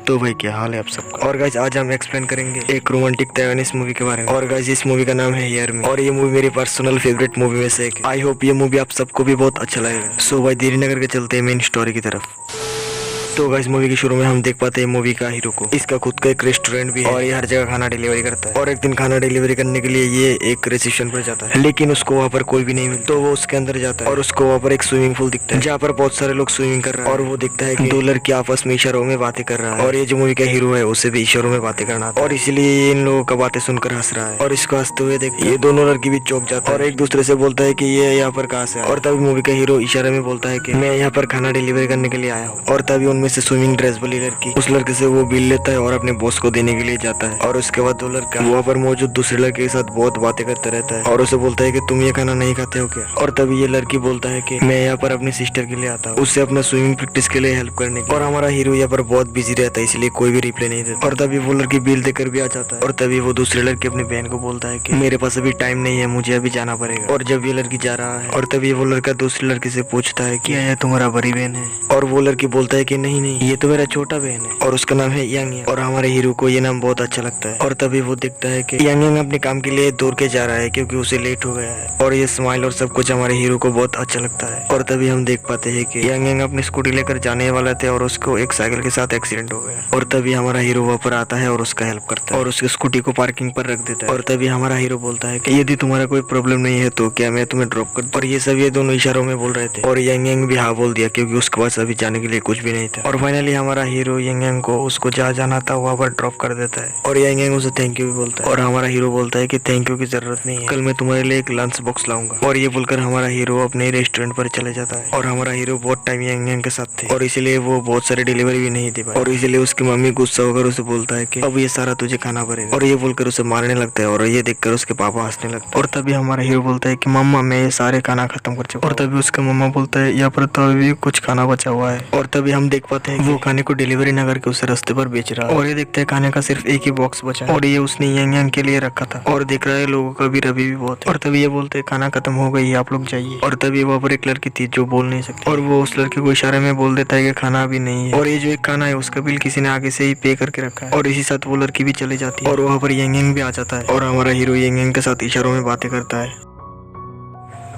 तो भाई क्या हाल है आप सबका। और गाइस आज हम एक्सप्लेन करेंगे एक रोमांटिक ताइवानीज मूवी के बारे में। और गाइस इस मूवी का नाम है हियर मी और ये मूवी मेरी पर्सनल फेवरेट मूवी में से एक है। आई होप ये मूवी आप सबको भी बहुत अच्छा लगेगा। सो भाई देरी न करके चलते हैं मेन स्टोरी की तरफ। तो गाइस मूवी के शुरू में हम देख पाते हैं मूवी का हीरो को। इसका खुद का एक रेस्टोरेंट भी है और ये हर जगह खाना डिलीवरी करता है। और एक दिन खाना डिलीवरी करने के लिए ये एक रिसेप्शन पर जाता है, लेकिन उसको वहाँ पर कोई भी नहीं मिलता। तो वो उसके अंदर जाता है और उसको वहाँ पर एक स्विमिंग पूल दिखता है जहाँ पर बहुत सारे लोग स्विमिंग कर रहे हैं। और वो दिखता है कि दो लड़के आपस में इशारों में बातें कर रहा है और ये जो मूवी का हीरो है उसे भी इशारों में बातें करना आता है और इसलिए ये इन लोगों का बातें सुनकर हंस रहा है। और इसको हंसते हुए देख ये दोनों लड़की भी चौंक जाता है और एक दूसरे से बोलता है कि ये यहाँ पर कहाँ से है। और तभी मूवी का हीरो इशारे में बोलता है कि मैं यहाँ पर खाना डिलीवरी करने के लिए आया हूँ। और तभी उनमें से स्विमिंग ड्रेस वाली लड़की उस लड़के से वो बिल लेता है और अपने बॉस को देने के लिए जाता है। और उसके बाद वो लड़का वहाँ पर मौजूद दूसरे लड़के के साथ बहुत बातें करता रहता है और उसे बोलता है कि तुम ये खाना नहीं खाते हो क्या। और तभी ये लड़की बोलता है कि मैं यहाँ पर अपनी सिस्टर के लिए आता हूँ, उससे अपना स्विमिंग प्रैक्टिस के लिए हेल्प करने की। और हमारा हीरो यहाँ पर बहुत बिजी रहता है इसलिए कोई भी रिप्लाई नहीं देता। और तभी वो लड़की बिल देकर भी आ जाता है। और तभी वो दूसरे लड़के अपनी बहन को बोलता है कि मेरे पास अभी टाइम नहीं है, मुझे अभी जाना पड़ेगा। और जब ये लड़की जा रहा है और तभी वो लड़का दूसरी लड़की से पूछता है कि यह तुम्हारा बड़ी बहन है। और वो लड़की बोलता है कि नहीं नहीं ये तो मेरा छोटा बहन है और उसका नाम है यांग। और हमारे हीरो को ये नाम बहुत अच्छा लगता है। और तभी वो दिखता है कि यांग अपने काम के लिए दौड़ के जा रहा है क्योंकि उसे लेट हो गया है। और ये स्माइल और सब कुछ हमारे हीरो को बहुत अच्छा लगता है। और तभी हम देख पाते हैं कि यांग अपनी स्कूटी लेकर जाने वाला थे और उसको एक साइकिल के साथ एक्सीडेंट हो गया। और तभी हमारा हीरो वहाँ पर आता है और उसका हेल्प करता है और उसकी स्कूटी को पार्किंग पर रख देता है। और तभी हमारा हीरो बोलता है कि यदि तुम्हारा कोई प्रॉब्लम नहीं है तो क्या मैं तुम्हें ड्रॉप कर दूं। और ये सब ये दोनों इशारों में बोल रहे थे और यांग भी हाँ बोल दिया क्योंकि उसके पास अभी जाने के लिए कुछ भी नहीं था। और फाइनली हमारा हीरो यांग को उसको जहाँ जाना था वहाँ पर ड्रॉप कर देता है और यांग उसे थैंक यू भी बोलता है। और हमारा हीरो बोलता है कि थैंक यू की जरूरत नहीं है, कल मैं तुम्हारे लिए एक लंच बॉक्स लाऊंगा। और ये बोलकर हमारा हीरो अपने रेस्टोरेंट पर चले जाता है। और हमारा हीरो बहुत टाइम यांग के साथ थे और इसलिए वो बहुत सारे डिलीवरी भी नहीं दे पाए। और इसलिए उसकी मम्मी गुस्सा होकर उसे बोलता है कि अब ये सारा तुझे खाना पड़ेगा। और ये बोलकर उसे मारने लगता है और ये देखकर उसके पापा हंसने लगते हैं। और तभी हमारा हीरो बोलता है कि मम्मा मैं ये सारे खाना खत्म कर चुका। और तभी उसका मम्मा बोलता है यहाँ पर तो अभी कुछ खाना बचा हुआ है। और तभी हम देख पाते हैं वो खाने को डिलीवरी न करके उसे रास्ते पर बेच रहा है। और ये देखते हैं खाने का सिर्फ एक ही बॉक्स बचा है और ये उसने यांग के लिए रखा था। और देख रहा है लोगों का भी रवि भी बहुत है। और तभी ये बोलते हैं खाना खत्म हो गई आप लोग जाइए। और तभी वहाँ पर एक लड़की थी जो बोल नहीं सकती और वो उस लड़के को इशारे में बोल देता है कि खाना अभी नहीं है। और ये जो एक खाना है उसका बिल किसी ने आगे से ही पे करके रखा है। और इसी साथ वो लड़की भी चली जाती है और वहाँ पर यांग भी आ जाता है और हमारा हीरो यांग के साथ इशारों में बातें करता है।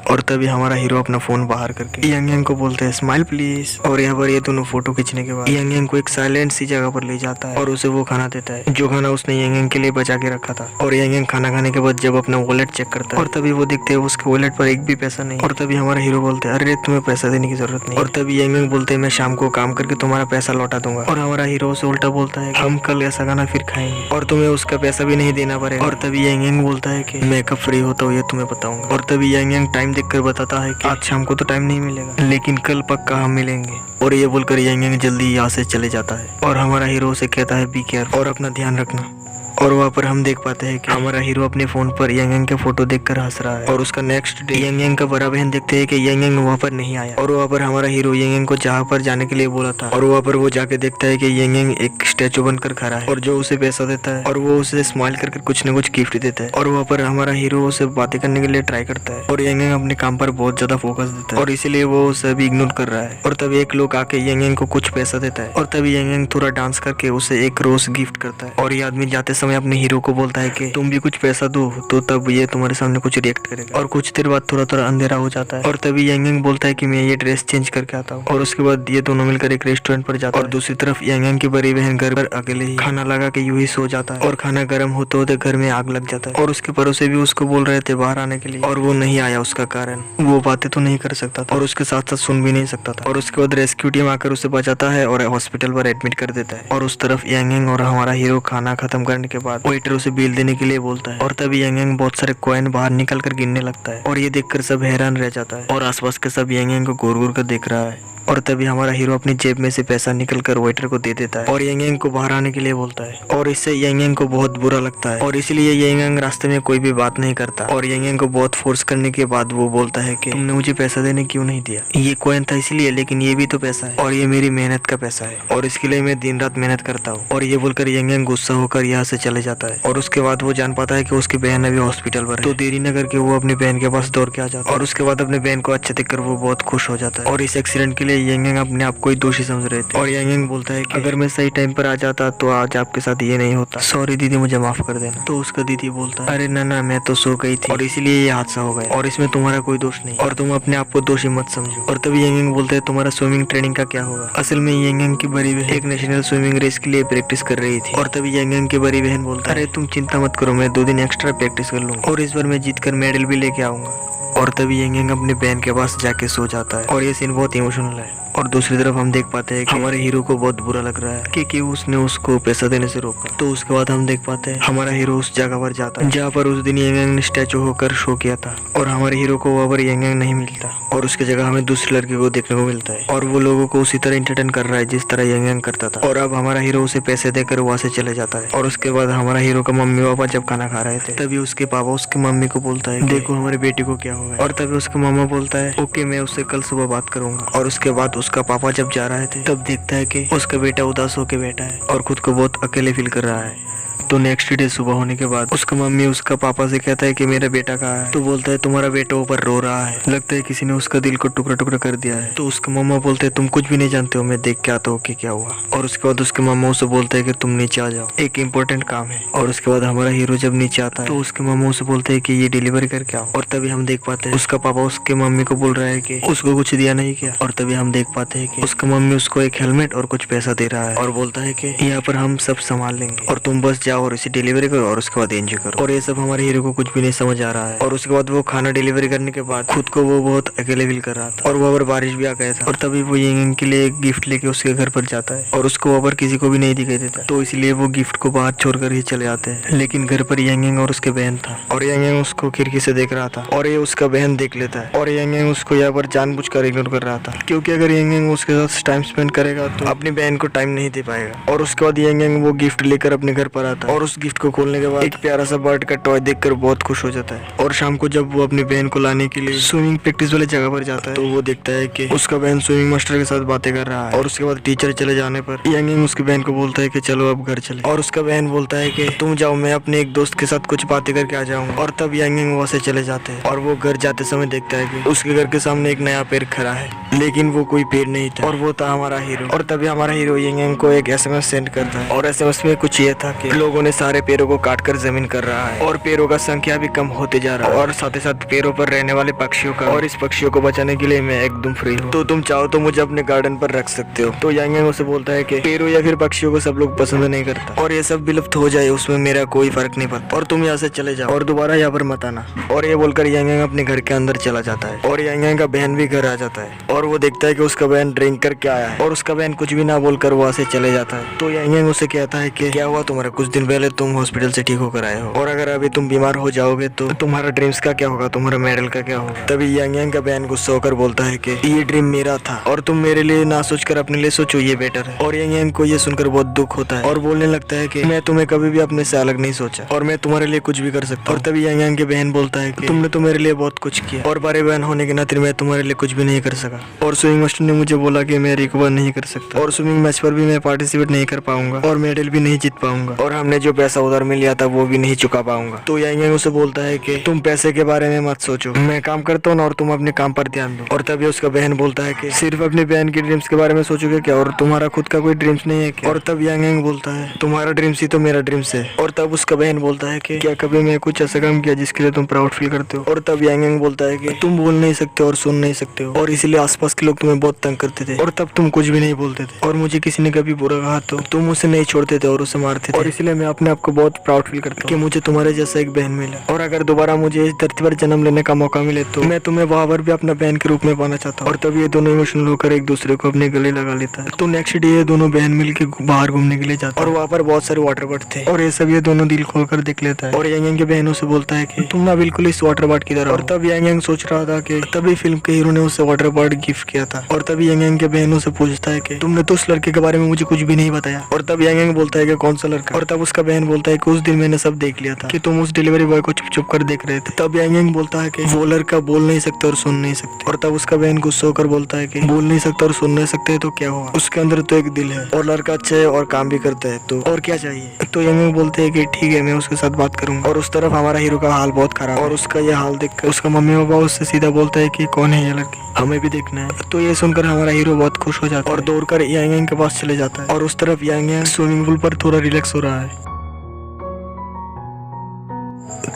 और तभी हमारा हीरो अपना फोन बाहर करके यांग को बोलते हैं स्माइल प्लीज। और यहाँ पर ये दोनों फोटो खींचने के बाद यांग को एक साइलेंट सी जगह पर ले जाता है और उसे वो खाना देता है जो खाना उसने यांग के लिए बचा के रखा था। और यांग खाना खाने के बाद जब अपना वॉलेट चेक करता है और तभी वो देखते हैं उसके वॉलेट पर एक भी पैसा नहीं। और तभी हमारा हीरो बोलते हैं अरे तुम्हें पैसा देने की जरूरत नहीं। और तभी यांग बोलते हैं मैं शाम को काम करके तुम्हारा पैसा लौटा दूंगा। और हमारा हीरो उसे उल्टा बोलता है हम कल ऐसा खाना फिर खाएंगे और तुम्हें उसका पैसा भी नहीं देना पड़ेगा। और तभी यांग बोलता है कि मैं कब फ्री होता हूँ ये तुम्हें बताऊंगा। और तभी यांग टाइम देखकर बताता है आज शाम को तो टाइम नहीं मिलेगा लेकिन कल पक्का हम मिलेंगे। और ये बोलकर यांग जल्दी यहाँ से चले जाता है और हमारा हीरो से कहता है बी केयरफुल और अपना ध्यान रखना। और वहाँ पर हम देख पाते हैं कि हमारा हीरो अपने फोन पर यांग के फोटो देखकर हंस रहा है। और उसका नेक्स्ट डे यांग का बड़ा बहन देखते हैं कि यांग वहाँ पर नहीं आया। और वहाँ पर हमारा हीरो यांग को जहाँ पर जाने के लिए बोला था और वहाँ पर वो जाके देखता है कि यांग एक स्टैचू बनकर खड़ा है और जो उसे पैसा देता है और वो उसे स्माइल करके कुछ न कुछ गिफ्ट देता है। और वहाँ पर हमारा हीरो उसे बातें करने के लिए ट्राई करता है और यांग अपने काम पर बहुत ज्यादा फोकस देता है और इसीलिए वो उसे अभी इग्नोर कर रहा है। और तभी एक लोग आके यांग को कुछ पैसा देता है और तभी यांग थोड़ा डांस करके उसे एक रोज गिफ्ट करता है। और ये आदमी जाते समय अपने हीरो को बोलता है कि तुम भी कुछ पैसा दो तो तब ये तुम्हारे सामने कुछ रिएक्ट करेगा। और कुछ देर बाद थोड़ा थोड़ा अंधेरा हो जाता है और तभी यांग बोलता है कि मैं ये ड्रेस चेंज करके आता हूँ। और उसके बाद ये दोनों मिलकर एक रेस्टोरेंट पर जाते हैं और दूसरी तरफ यांग की बड़ी बहन घर पर अकेले ही खाना लगा के यूं ही सो जाता है। और खाना गर्म होते होते घर में आग लग जाता है और उसके पड़ोसी भी उसको बोल रहे थे बाहर आने के लिए और वो नहीं आया। उसका कारण वो बातें तो नहीं कर सकता था और उसके साथ साथ सुन भी नहीं सकता था। और उसके बाद रेस्क्यू टीम आकर उसे बचाता है और हॉस्पिटल पर एडमिट कर देता है। और उस तरफ यांग और हमारा हीरो खाना खत्म करने के बाद वेटर उसे बिल देने के लिए बोलता है। और तभी यांग बहुत सारे कॉइन बाहर निकल कर गिनने लगता है और ये देखकर सब हैरान रह जाता है और आसपास के सब यांग को घूर घूर कर देख रहा है। और तभी हमारा हीरो अपनी जेब में से पैसा निकल कर वेटर को दे देता है और यांग को बाहर आने के लिए बोलता है। और इससे यांग को बहुत बुरा लगता है और इसलिए यांग रास्ते में कोई भी बात नहीं करता। और यांग को बहुत फोर्स करने के बाद वो बोलता है कि तुमने मुझे पैसा देने क्यों नहीं दिया, ये कॉइन था इसलिए, लेकिन ये भी तो पैसा है और ये मेरी मेहनत का पैसा है और इसके लिए मैं दिन रात मेहनत करता हूँ। और ये बोलकर यांग गुस्सा होकर यहाँ से चले जाता है। और उसके बाद वो जान पाता है कि उसकी बहन अभी हॉस्पिटल पर है तो देरी न करके वो अपनी बहन के पास दौड़ के आ जाता है। और उसके बाद अपने बहन को अच्छा देखकर वो बहुत खुश हो जाता है और इस एक्सीडेंट के लिए यंग यंग अपने आप को ही दोषी समझ रहे थे। और यंग यंग बोलता है कि अगर मैं सही टाइम पर आ जाता तो आज आपके साथ ये नहीं होता, सॉरी दीदी मुझे माफ कर देना। तो उसका दीदी बोलता है अरे ना मैं तो सो गई थी और इसीलिए ये हादसा हो गया और इसमें तुम्हारा कोई दोष नहीं और तुम अपने आप को दोषी मत समझो। और तभी यंग यंग बोलते है तुम्हारा स्विमिंग ट्रेनिंग का क्या होगा। असल में यंग यंग की बड़ी बहन एक नेशनल स्विमिंग रेस के लिए प्रैक्टिस कर रही थी। और तभी यंग यंग की बड़ी बहन बोलता है अरे तुम चिंता मत करो, मैं 2 दिन एक्स्ट्रा प्रैक्टिस कर लूंगा और इस बार मैं जीत कर मेडल भी लेके आऊंगा। और तभी यंग यंग अपनी बहन के पास जाके सो जाता है और ये सीन बहुत इमोशनल है। और दूसरी तरफ हम देख पाते हैं कि हमारे हीरो को बहुत बुरा लग रहा है कि उसने उसको पैसा देने से रोका। तो उसके बाद हम देख पाते हैं हमारा हीरो उस जगह पर जाता है जहाँ पर उस दिन यंग यंग ने स्टैचू होकर शो किया था और हमारे हीरो को वहाँ पर यंग यंग नहीं मिलता और उसकी जगह हमें दूसरे लड़के को देखने को मिलता है और वो लोगों को उसी तरह इंटरटेन कर रहा है जिस तरह यंग यंग करता था। और अब हमारा हीरो उसे पैसे देकर वहाँ से चले जाता है। और उसके बाद हमारा हीरो का मम्मी पापा जब खाना खा रहे थे तभी उसके पापा उसकी मम्मी को बोलता है देखो हमारे बेटी को क्या हुआ है। और तभी उसका मामा बोलता है ओके मैं उससे कल सुबह बात करूंगा। और उसके बाद उसका पापा जब जा रहे थे तब देखता है कि उसका बेटा उदास होकर बैठा है और खुद को बहुत अकेले फील कर रहा है। तो नेक्स्ट डे सुबह होने के बाद उसका मम्मी उसका पापा से कहता है कि मेरा बेटा कहाँ है। तो बोलता है तुम्हारा बेटा ऊपर रो रहा है, लगता है किसी ने उसका दिल को टुकड़ा टुकड़ा कर दिया है। तो उसके मामा बोलते हैं तुम कुछ भी नहीं जानते हो, मैं देख के आता हूँ कि क्या हुआ। और उसके बाद उसके मामा उसे बोलते है कि तुम नीचे आ जाओ, एक इम्पोर्टेंट काम है। और उसके बाद हमारा हीरो जब नीचे आता है तो उसके मामा उसे बोलते है कि ये डिलीवरी करके आओ। और तभी हम देख पाते हैं उसका पापा उसके मम्मी को बोल रहा है कि उसको कुछ दिया नहीं क्या। और तभी हम देख पाते हैं कि उसका मम्मी उसको एक हेलमेट और कुछ पैसा दे रहा है और बोलता है कि यहाँ पर हम सब संभाल लेंगे और तुम बस जाओ और इसे डिलीवरी और उसके बाद एंजॉय करो। और ये सब हमारे हीरो को कुछ भी नहीं समझ आ रहा है। और उसके बाद वो खाना डिलीवरी करने के बाद खुद को वो बहुत अकेले फील कर रहा था और वहाँ पर बारिश भी आ गया था। और तभी वो यंग के लिए एक गिफ्ट लेके उसके घर पर जाता है और उसको वहाँ पर किसी को भी नहीं दिखाई देता, तो इसलिए वो गिफ्ट को बाहर छोड़कर ही चले जाते हैं। लेकिन घर पर यंग और उसके बहन था और यंग उसको खिड़की से देख रहा था और ये उसका बहन देख लेता है और यंग उसको यहाँ पर जानबूझकर इग्नोर कर रहा था क्योंकि अगर यंग उसके साथ टाइम स्पेंड करेगा तो अपनी बहन को टाइम नहीं दे पाएगा। और उसके बाद यंग वो गिफ्ट लेकर अपने घर पर आता है और उस गिफ्ट को खोलने के बाद एक प्यारा सा बर्ड का टॉय देखकर बहुत खुश हो जाता है। और शाम को जब वो अपनी बहन को लाने के लिए स्विमिंग प्रैक्टिस वाले जगह पर जाता है तो वो देखता है कि उसका बहन स्विमिंग मास्टर के साथ बातें कर रहा है। और उसके बाद टीचर चले जाने पर यंग उसकी बहन को बोलता है कि चलो अब घर चले। और उसका बहन बोलता है कि तुम जाओ, मैं अपने एक दोस्त के साथ कुछ बातें करके आ जाऊंगा। और तब यंग वहाँ से चले जाते हैं और वो घर जाते समय देखता है कि उसके घर के सामने एक नया पेड़ खड़ा है, लेकिन वो कोई पेड़ नहीं था और वो था हमारा हीरो। और तभी हमारा हीरो यंग को एक SMS सेंड करता है और SMS में कुछ ये था कि लोगों ने सारे पेड़ों को काटकर जमीन कर रहा है और पेड़ों का संख्या भी कम होते जा रहा है और साथ ही साथ पेड़ों पर रहने वाले पक्षियों का, और इस पक्षियों को बचाने के लिए मैं एकदम फ्री हूँ, तो तुम चाहो तो मुझे अपने गार्डन पर रख सकते हो। तो यंग उसे बोलता है कि पेड़ों या फिर पक्षियों को सब लोग पसंद नहीं करता और ये सब विलुप्त हो जाए उसमें मेरा कोई फर्क नहीं पड़ता और तुम यहाँ से चले जाओ और दोबारा यहाँ पर मत आना। और ये बोलकर यंग अपने घर के अंदर चला जाता है और यंग का बहन भी घर आ जाता है और वो देखता है कि उसका बहन ड्रिंक करके आया है और उसका बहन कुछ भी ना बोलकर वहाँ से चले जाता है। तो यंग उसे कहता है कि क्या हुआ तुम्हारा, कुछ दिन पहले तुम हॉस्पिटल से ठीक होकर आए हो और अगर अभी तुम बीमार हो जाओगे तो तुम्हारा ड्रीम्स का क्या होगा, तुम्हारा मेडल का क्या होगा। तभी यंग का बहन गुस्सा होकर बोलता है कि ये ड्रीम मेरा था और तुम मेरे लिए ना सोचकर अपने लिए सोचो, ये बेटर है। और यंग को ये सुनकर बहुत दुख होता है और बोलने लगता है कि मैं तुम्हें कभी भी अपने से अलग नहीं सोचा और मैं तुम्हारे लिए कुछ भी कर सकता हूँ। और तभी यंग की बहन बोलता है कि तुमने तो मेरे लिए बहुत कुछ किया और बड़े बहन होने के नाते मैं तुम्हारे लिए कुछ भी नहीं कर सका और स्विमिंग मास्टर ने मुझे बोला कि मैं रिकवर नहीं कर सकता और स्विमिंग मैच पर भी मैं पार्टिसिपेट नहीं कर पाऊंगा और मेडल भी नहीं जीत पाऊंगा और हमने जो पैसा उधार में लिया था वो भी नहीं चुका पाऊंगा। तो यंग उसे बोलता है कि तुम पैसे के बारे में मत सोचो, मैं काम करता हूँ और तुम अपने काम पर ध्यान दो। और तभी उसका बहन बोलता है कि सिर्फ अपनी बहन की ड्रीम्स के बारे में सोचोगे क्या और तुम्हारा खुद का कोई ड्रीम्स नहीं है क्या। और तब यंग बोलता है तुम्हारा ड्रीम्स ही तो मेरा ड्रीम्स है। और तब उसका बहन बोलता है कि क्या कभी मैं कुछ ऐसा काम किया जिसके लिए तुम प्राउड फील करते हो। और तब यंग बोलता है कि तुम बोल नहीं सकते और सुन नहीं सकते हो और इसलिए आसपास के लोग तुम्हें बहुत तंग करते थे और तब तुम कुछ भी नहीं बोलते थे और मुझे किसी ने कभी बुरा कहा तो तुम उसे नहीं छोड़ते थे और उसे मारते थे और इसलिए मैं अपने आप को बहुत प्राउड फील करता हूँ कि मुझे तुम्हारे जैसा एक बहन मिला और अगर दोबारा मुझे इस धरती पर जन्म लेने का मौका मिले तो मैं तुम्हें वहाँ पर भी अपना बहन के रूप में पाना चाहता हूँ। और तब ये दोनों इमोशनल होकर एक दूसरे को अपने गले लगा लेता है। तो नेक्स्ट डे ये दोनों बहन मिलकर बाहर घूमने के लिए जाते हैं और वहाँ पर बहुत सारे वाटर बर्ड थे और ये सब ये दोनों दिल खोलकर देख लेता है। और यंग के बहनों से बोलता है कि तुम ना बिल्कुल इस वाटर बर्ड की तरह। और तब यंग सोच रहा था कि तभी फिल्म के हीरो ने उसे वाटर बर्ड गिफ्ट किया था। और तभी यंग के बहनों से पूछता है कि तुमने तो उस लड़के के बारे में मुझे कुछ भी नहीं बताया। और तब यंग बोलता है कि कौन सा लड़का। और तब उसका बहन बोलता है कि उस दिन मैंने सब देख लिया था कि तुम उस डिलीवरी बॉय को चुप चुप कर देख रहे थे। तब यंग बोलता है कि वो लड़का बोल नहीं सकते और सुन नहीं सकते। और तब उसका बहन गुस्सा होकर बोलता है कि बोल नहीं सकता और सुन नहीं सकते तो क्या हुआ, उसके अंदर तो एक दिल है और लड़का अच्छा है और काम भी करता है, तो और क्या चाहिए। तो यंग बोलते हैं कि ठीक है मैं उसके साथ बात करूंगा। और उस तरफ हमारा हीरो का हाल बहुत खराब और उसका यह हाल देखकर उसका मम्मी पापा उससे सीधा बोलता है कि कौन है ये लड़की। हमें भी देखना है। तो ये सुनकर हमारा हीरो बहुत खुश हो जाता है और दौड़कर यांग यांग के पास चले जाता है और उस तरफ यांग यांग स्विमिंग पूल पर थोड़ा रिलैक्स हो रहा है।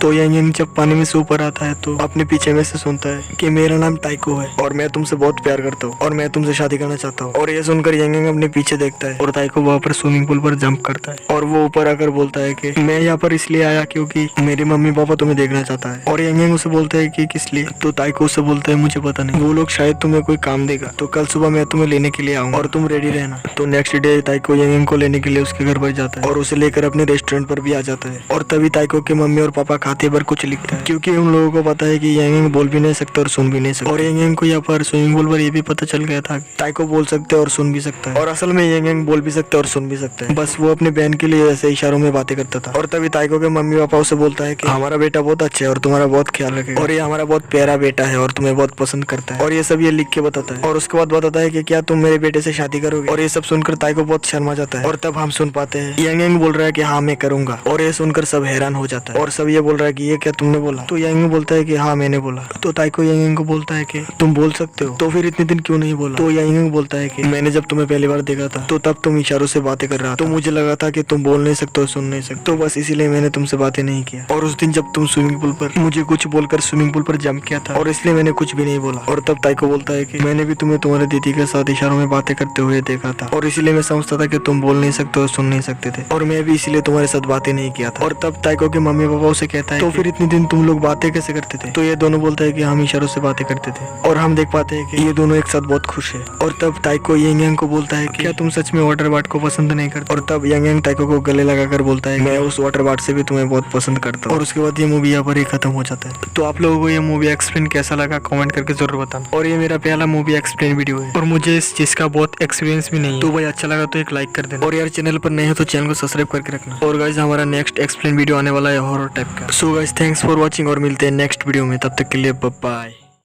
तो यांग यांग जब पानी में से ऊपर आता है तो अपने पीछे में से सुनता है कि मेरा नाम ताइको है और मैं तुमसे बहुत प्यार करता हूँ और मैं तुमसे शादी करना चाहता हूँ। और ये सुनकर यांग यांग अपने पीछे देखता है और ताइको वहाँ पर स्विमिंग पूल पर जंप करता है और वो ऊपर आकर बोलता है कि मैं यहाँ पर इसलिए आया क्योंकि मेरे मम्मी पापा तुम्हें देखना चाहता है। और यांग यांग उसे बोलता है कि किस लिए। तो ताइको उसे बोलता है मुझे पता नहीं, वो लोग शायद तुम्हें कोई काम देगा, तो कल सुबह मैं तुम्हें लेने के लिए आऊंगा और तुम रेडी रहना। तो नेक्स्ट डे ताइको यांग यांग को लेने के लिए उसके घर पर जाता है और उसे लेकर अपने रेस्टोरेंट पर भी आ जाता है। और तभी ताइको के मम्मी और पापा खाते पर कुछ लिखता है क्योंकि उन लोगों को पता है कि यांग यांग बोल भी नहीं सकता और सुन भी नहीं सकता। और यांग यांग को यहाँ पर स्विमिंग पूल पर ये भी पता चल गया था कि ताइको बोल सकते और सुन भी सकता है और असल में यांग यांग बोल भी सकता और सुन भी सकता है, बस वो अपनी बहन के लिए ऐसे इशारों में बातें करता था। और तभी ताइको के मम्मी पापा उसे बोलता है कि हमारा बेटा बहुत अच्छा है और तुम्हारा बहुत ख्याल रखेगा और ये हमारा बहुत प्यारा बेटा है और तुम्हें बहुत पसंद करता है। और ये सब ये लिख के बताता है और उसके बाद बताता है कि क्या तुम मेरे बेटे से शादी करोगे। और ये सब सुनकर ताइको बहुत शर्मा जाता है और तब हम सुन पाते हैं यांग यांग बोल रहा है कि हाँ मैं करूंगा। और ये सुनकर सब हैरान हो जाता है और सब ये बोल रहा है कि ये क्या तुमने बोला। तो यांग यांग बोलता है कि हाँ मैंने बोला। तो ताइको यांग यांग को बोलता है कि तुम बोल सकते हो, तो फिर इतने दिन क्यों नहीं बोला। तो यांग यांग बोलता है कि मैंने जब तुम्हें पहली बार देखा था तो तब तुम इशारों से बातें कर रहा था, तो मुझे लगा था कि तुम बोल नहीं सकते और सुन नहीं सकते, तो बस इसीलिए मैंने तुमसे बातें नहीं किया। और उस दिन जब तुम स्विमिंग पूल पर मुझे कुछ बोलकर स्विमिंग पूल पर जंप किया था और इसलिए मैंने कुछ भी नहीं बोला। और तब ताइको बोलता है कि मैंने भी तुम्हें तुम्हारे दीदी के साथ इशारों में बातें करते हुए देखा था और इसीलिए मैं समझता था कि तुम बोल नहीं सकते और सुन नहीं सकते थे और मैं भी इसीलिए तुम्हारे साथ बातें नहीं किया था। और तब ताइको के मम्मी पापा उसे कहता है तो फिर इतने दिन तुम लोग बातें कैसे करते थे। तो ये दोनों बोलता है कि हम इशारों से बातें करते थे और हम देख पाते हैं कि ये दोनों एक साथ बहुत खुश है। और तब ताइको यांग यांग को बोलता है कि क्या तुम सच में वाटर बार्ड को पसंद नहीं करते। और तब यांग यांग ताइको को गले लगाकर बोलता है मैं उस वाटर बार्ड से भी तुम्हें बहुत पसंद करता हूँ। और उसके बाद ये मूवी यहाँ पर ही खत्म हो जाता है। तो आप लोगों को ये मूवी एक्सप्लेन कैसा लगा कमेंट करके जरूर बताना। और ये मेरा पहला मूवी एक्सप्लेन वीडियो है और मुझे इस चीज का बहुत एक्सपीरियंस भी नहीं है, तो भाई अच्छा लगा तो एक लाइक कर देना और यार चैनल पर नए हो तो चैनल को सब्सक्राइब करके रखना। और गाइस हमारा नेक्स्ट एक्सप्लेन वीडियो आने वाला है हॉरर टाइप का। So guys thanks for watching और मिलते हैं नेक्स्ट वीडियो में, तब तक के लिए बाय बाय।